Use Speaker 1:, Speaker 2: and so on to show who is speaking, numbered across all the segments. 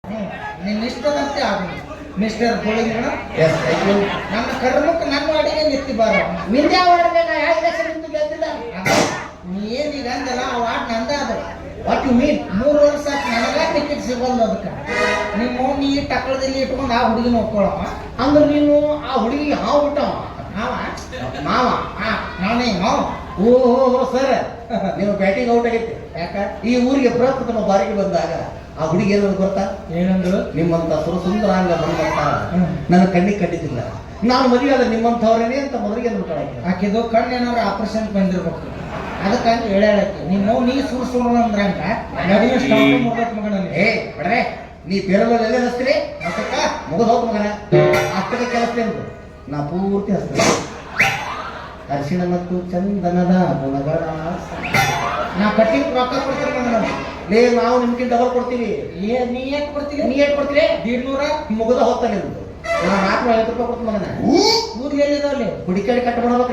Speaker 1: ನಿನ್ನ ಇಷ್ಟದಂತೆ ಆಗು ಮಿಸ್ಟರ್ ಗೋಳಿಂಗಣ.
Speaker 2: Yes thank you.
Speaker 1: ನನ್ನ ಕರ್ಮಕ್ಕೆ ನನ್ನ ಅಡಿಗೆ ನಿತ್ತಿ ಬಾರ.
Speaker 2: ನಿಂದೆ ಆಡಿದೆ ನಾ ಯಾವ ಹೆಸರು ನಿಂತು ಗೆದ್ದಿಲ್ಲ.
Speaker 1: ನೀ ಏನೀಗ ಅಂದಲ್ಲ ಆ ವಾರ್ಡ್ ನಂದ ಅದು.
Speaker 2: What you mean?
Speaker 1: 3 ವರ್ಷ ಆಯ್ತು ನನಗ ಟಿಕೆಟ್ ಸಿಗೋಲ್ಲ ಅದಕ್ಕೆ. ನಿಮ್ಮ ನೀ ಟಕ್ಕಳದಲ್ಲಿ ಇಟ್ಕೊಂಡು ಆ ಹುಡುಗಿನ ಒಪ್ಕೊಳ್ಳವ.
Speaker 2: ಅಂದ್ರೆ ನೀನು ಆ ಹುಡುಗಿಗೆ ಹಾವು ಬಿಟ್ಟವ.
Speaker 1: ಮಾವ
Speaker 2: ಮಾವ
Speaker 1: ನಾನೇ ಮಾವ.
Speaker 2: ಓಹೋ ಸರ್, ನೀವು ಬ್ಯಾಟಿಂಗ್ ಔಟ್ ಆಗೈತಿ.
Speaker 1: ಯಾಕ
Speaker 2: ಈ ಊರಿಗೆ ಪ್ರಪ್ರಥಮ ಬಾರಿಗೆ ಬಂದಾಗ ಆ ಹುಡುಗಿ ಏನಂದು ಗೊತ್ತಾ?
Speaker 1: ಏನಂದ್ರು?
Speaker 2: ನಿಮ್ಮಂತ ಸುರಸುಂದರಾಂಗ ಬಂದಂತ ನನ್ನ ಕಣ್ಣಿಗೆ ಕಂಡಿದ್ದಿಲ್ಲ, ನಾನು ಮದುವೆ ಆದ್ರೆ ನಿಮ್ಮಂಥವ್ರೇನೆ ಅಂತ ಮೊದಲಿಗೆ ಅಂದ್ಬಿಟ್ಟಾಳೆ.
Speaker 1: ಆಕಿದು ಕಣ್ಣು ಏನಾದ್ರು ಆಪರೇಷನ್ ಬಂದಿರ್ಬೇಕು. ಅದಕ್ಕಂತ ಹೇಳಕ್ಕೆ ನೀನು ನೀ ಸುರು ಅಂದ್ರಂಗ ನಡುವೆ ಸ್ಟಾಪ್ ಮುಗ್ದತ್ ಮಗನಲ್ಲಿ.
Speaker 2: ಏ ಬಿಡ್ರೆ, ನೀ ಪೇರಲಲ್ಲಿ ಎಲ್ಲೇ ಹಚ್ತೀರಿ
Speaker 1: ಅದಕ್ಕ
Speaker 2: ಮುಗಿದು ಹೋದ್ ಮಗನ. ಅಷ್ಟಕ್ಕೆ ಕೆಲಸ ಏನು ನಾ ಪೂರ್ತಿ ಹಚ್ತೀನಿ. ಅರಿಶಿಣ ಮತ್ತು ಚಂದನದ ಗುಣಗಳ
Speaker 1: ನಾ ಕಟ್ಟಿಂಗ್ ರೊಕ್ಕ ಕೊಡ್ತೀನಿ ಮಗನ.
Speaker 2: ಲೇ, ನಾವು ನಿಮ್ಗಿಂತ ಡಬಲ್ ಕೊಡ್ತೀವಿ.
Speaker 1: ನೀ ಏನ್ ಕೊಡ್ತೀವಿ?
Speaker 2: ನೀ ಏನ್ ಕೊಡ್ತೀರಿ?
Speaker 1: 100
Speaker 2: ಮುಗಿದ ಹೋಗ್ತಾನೆ ನಿಮ್ದು. ನಾನು 450 ರೂಪಾಯಿ ಕೊಡ್ತೀನಿ ಮಗನ.
Speaker 1: ಕೂದ್ಲು ಎಲ್ಲಿದಾವಲ್ಲಿ?
Speaker 2: ಹುಡುಕಾಡಿ ಕಟ್ ಮಾಡ್ಬೇಕು.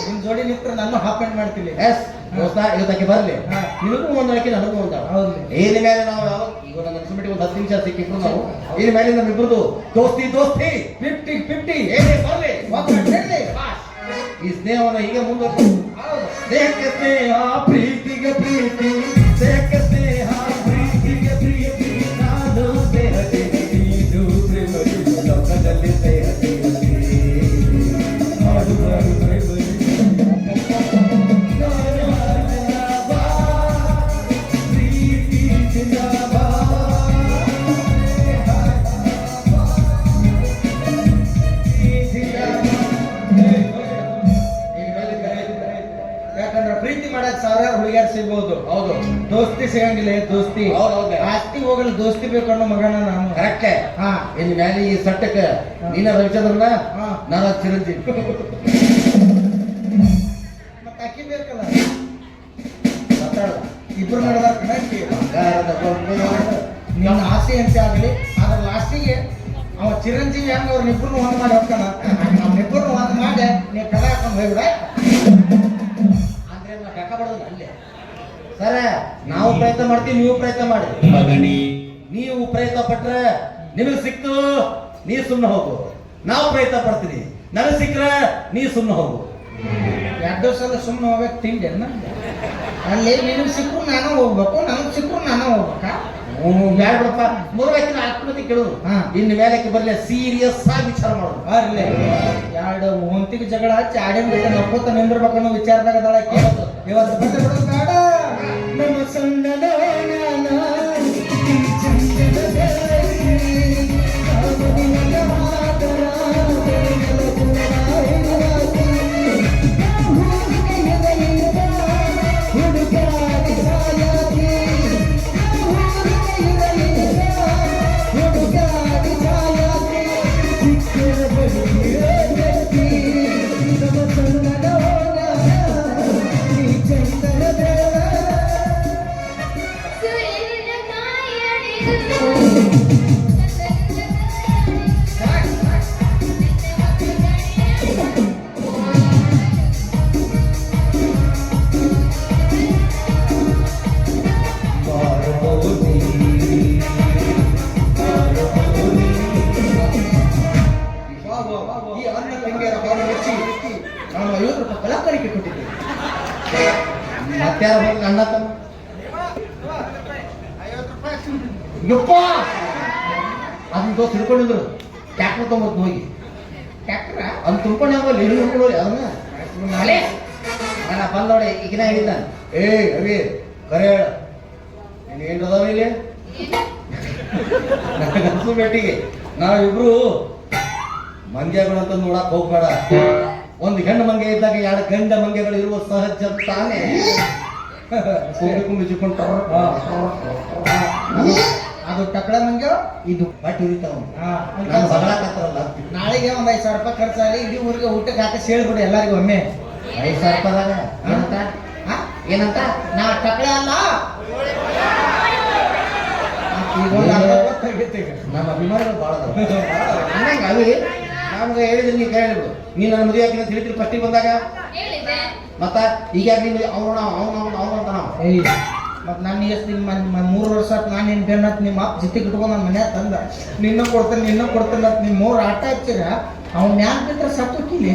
Speaker 1: ನಿನ್ ಜೋಡಿ ನಿತ್ರ ನಾನು ಹಾಫ್ ಹ್ಯಾಂಡ್ ಮಾಡ್ತೀನಿ.
Speaker 2: ಎಸ್ ದೋಸ್ತ, ಇವತ್ತಕ್ಕೆ ಬರ್ಲಿ. ನಿನಗೂ ಒಂದಕ್ಕೆ ನನಗೂ ಒಂದ.
Speaker 1: ಹೌದು.
Speaker 2: ಏನ ಮೇಲೆ ನಾವು ಯಾವ ಈಗ ನನ್ನ ಅನ್ಸ್ಬಿಟ್ಟು ಒಂದು 10 ನಿಮಿಷ ಸಿಕ್ಕಿದ್ರು ನಾವು ಇನ್ ಮೇಲೆ ನಮ್ಮಿಬ್ರದು ದೋಸ್ತಿ
Speaker 1: 50-50
Speaker 2: ಏನೇ ಬರ್ಲಿ.
Speaker 1: ಹೇಳಿ.
Speaker 2: ಈ ಸ್ನೇಹವನ್ನು ಹೀಗೆ ಮುಂದುವರೆಸಿ. ದೇಹಕ್ಕೆ ಸ್ನೇಹ, ಪ್ರೀತಿಗೆ ಪ್ರೀತಿ, ದೇಹಕ್ಕೆ ಸ್ನೇಹ, ಪ್ರೀತಿಗೆ ಪ್ರೀತಿ, ನಾನು ದೇಹಕ್ಕೆ ನೀನು ಪ್ರೇಮಿ, ಲೋಕದಲ್ಲಿ ದೇಹಕ್ಕೆ
Speaker 1: ಯಾಕಂದ್ರೆ ಪ್ರೀತಿ ಮಾಡಕ್ ಸಾವಿರಾರು ಹುಡುಗಿಯರು ಸಿಗ್ಬಹುದು.
Speaker 2: ಹೌದು.
Speaker 1: ದೋಸ್ತಿ ಸಿಗಂಗಿಲ್ಲ. ದೋಸ್ತಿ
Speaker 2: ಹೌದೌದು.
Speaker 1: ಆಸ್ತಿ ಹೋಗಲು ದೋಸ್ತಿ ಬೇಕನ್ನೋ ಮಗನ ನಾನು.
Speaker 2: ಕರೆಕ್ಟ್.
Speaker 1: ಹಾ,
Speaker 2: ಇನ್ನು ಮೇಲೆ ಈ ಸಟ್ಟಕ್ಕೆ ನೀನ ರವಿಚಂದ್ರನ,
Speaker 1: ಹಾ.
Speaker 2: ನಾನು ಚಿರಂಜೀವಿ.
Speaker 1: ಮತ್ತೆ ಅಕ್ಕಿ ಬೇಕಲ್ಲ.
Speaker 2: ಮಾತಾಡ.
Speaker 1: ಇಬ್ರು ನಡೆದಾರ ಕಣಕ್ಕೆ.
Speaker 2: ಬಂಗಾರದ ಗೊಂಬೆ.
Speaker 1: ನಿನ್ನ ಆಸೆ ಅಂತ ಆಗಲಿ, ಅದ್ರ ಲಾಸ್ಟಿಗೆ ಅವ ಚಿರಂಜೀವಿ ಹಂಗ ಅವ್ರನ್ನಿಬ್ಬರನ್ನು ಒಂದ್ ಮಾಡಿ ಹೋಗ್ತಾನ. ಅವ್ನಿಬ್ಬರನ್ನು ಒಂದ್ ಮಾಡಿ ನೀ ಕಲೆ ಹಾಕೊಂಡು ಹೋಗ್ಬಿಡ.
Speaker 2: ಅಂದ್ರೆ ನಾವು ಲೆಕ್ಕ ಬರೋದಿಲ್ಲ ಅಲ್ಲೇ. ಸರ, ನಾವು ಪ್ರಯತ್ನ ಮಾಡ್ತೀವಿ, ನೀವು ಪ್ರಯತ್ನ ಮಾಡಿ. ನೀವು ಪ್ರಯತ್ನ ಪಟ್ರೆ ನಿಮಗೆ ಸಿಕ್ತು, ನೀ ಸುಮ್ಮನೆ ಹೋಗು. ನಾವು ಪ್ರಯತ್ನ ಪಡ್ತೀವಿ, ನನಗೆ ಸಿಕ್ಕರೆ ನೀ ಸುಮ್ಮನೆ ಹೋಗು.
Speaker 1: 2 ಸಲ ಸುಮ್ಮನೆ ಹೋಗ್ಬೇಕು ತಿಂಡಿ ಅಲ್ಲಿ. ನಿನಗೆ ಸಿಕ್ಕರು ನಾನು ಹೋಗ್ಬೇಕು, ನನಗೆ ಸಿಕ್ಕರು ನಾನು ಹೋಗ್ಬೇಕಾ?
Speaker 2: ಬ್ಯಾಡ ಬಿಡಪ್ಪ, ಮೂರಕ್ಕೆ ಆತ್ಮಹತ್ಯೆ ಕೇಳು.
Speaker 1: ಹಾ.
Speaker 2: ಇನ್ನು ಮೇಲಕ್ಕೆ ಬರಲಿ, ಸೀರಿಯಸ್ ಆಗಿ ವಿಚಾರ ಮಾಡೋದು.
Speaker 1: ಬರ್ಲಿ. 2 ಹೊಂತಿಗೆ ಜಗಳ ಹಚ್ಚಿ ಆಡಿನ ಬಿಟ್ಟು ನಕ್ಕೋತ ನಿಂದಿರ್ಬೇಕನ್ನೋ ವಿಚಾರದಾಗ ಅದಳಕ್ಕೆ. ಇವತ್ತು ಬಂದ ಬಿಡೋದು ಬೇಡ. ನಮ್ಮ ಸಣ್ಣದ ಈ ಅನ್ನ ತಂಗಿಯರ ಬಾಳು ಮೆಚ್ಚಿ ನಾನು 50 ರೂಪಾಯಿ ಕಲಾಕಾರಿಕೆ ಕೊಟ್ಟಿದ್ದೆ.
Speaker 2: ಮತ್ಯಾರ ಹೋಗಿ ಅಣ್ಣ ತಮ್ಮ
Speaker 1: 50 ರೂಪಾಯಿ
Speaker 2: ಯಪ್ಪ ಅದನ್ನ ದೋಸ್ತ ಹಿಡ್ಕೊಂಡಿದ್ರು. ಟ್ಯಾಕ್ಟರ್ ತೊಗೊಂಬತ್ತು ಹೋಗಿ
Speaker 1: ಟ್ಯಾಕ್ಟ್ರ
Speaker 2: ಅದನ್ನ ತುಂಬ್ಕೊಂಡು ಹೋಗಲ್ಲ, ಇಲ್ಲಿ ಹಿಡ್ಕೊಂಡು ಅದನ್ನ
Speaker 1: ನಾಳೆ
Speaker 2: ನಾನು ಬಂದ ನೋಡಿ ಈಗಿನ ಹೇಳಿದ್ದ. ಏ ಅವಿ ಕರೆ ಹೇಳ, ನೀನು ಏನು ಅದಾವ ಇಲ್ಲಿ ನನಗನ್ಸು ಬೆಟ್ಟಿಗೆ ನಾವಿಬ್ರು ಮಂಗ್ಯಗಳಂತ ನೋಡಕ್ ಹೋಗ್ಬೇಡ. ಒಂದು ಹೆಣ್ಣು ಮಂಗೆ ಇದ್ದಾಗ 2 ಗಂಡ ಮಂಗೆಗಳು ಇರುವ ಸಹಜ ತಾನೇ. ಕುಂಬಿಕೊಂಡ್ರ
Speaker 1: ಅದು ಟಕಳ ಮಂಗ್ಯ, ಇದು
Speaker 2: ಬಟ್ ಉರಿತಾವ.
Speaker 1: ನಾನು
Speaker 2: ನಾನು ಬಗಳಾಕತ್ತಾರಲ್ಲ,
Speaker 1: ನಾಳೆಗೆ ಒಂದು 5,000 ರೂಪಾಯಿ ಖರ್ಚಾಗಲಿ, ಇಡೀ ಊರಿಗೆ ಊಟಕ್ಕೆ ಹಾಕಿ ಹೇಳ್ಬಿಡಿ ಎಲ್ಲರಿಗೂ ಒಮ್ಮೆ.
Speaker 2: 5,000 ರೂಪಾಯಿದಾಗ ಏನಂತ ಏನಂತ?
Speaker 1: ನಾ ಟಕಳೆ ಅಲ್ಲ. ಈಗ ಒಂದು ಅರ್ಧ ಗೊತ್ತಾಗೈತೆ ಈಗ.
Speaker 2: ನಮ್ಮ ಅಭಿಮಾನಿಗಳು ಭಾಳ ಅನ್ನಂಗ ಅವಿ ನಮ್ಗೆ ಹೇಳಿದ್ರೆ ನೀ ಕೇಳಿಬಿಡು. ನೀ ನನ್ನ ಮದುವೆ ಹಾಕಿ ಅಂತ ಹೇಳ್ತೀರಿ ಫಸ್ಟಿಗೆ ಬಂದಾಗ. ಮತ್ತ ಈಗ ನೀನು ಅವನು ಅಂತ ನಾವು
Speaker 1: ಮತ್ ನಾನು ಎಷ್ಟು ನಿಮ್ಮ 3 ವರ್ಷ ಆತ್ ನಾನು ನಿನ್ ಬೆನ್ನತ್ ನಿಮ್ಮ ಅಪ್ಪ ಜಿತ್ತಿಗೆ ಇಟ್ಕೊಂಡು ನನ್ನ ಮನ್ಯಾಗ ತಂದ ನಿನ್ನ ಕೊಡ್ತೇನೆ ಅಂತ ನಿಮ್ಮ 3 ಆಟ ಹಚ್ಚಿರ ಅವ್ನ ಮ್ಯಾಲ ಬಿದ್ರೆ ಸತ್ತೋಕಿಲ್ಲ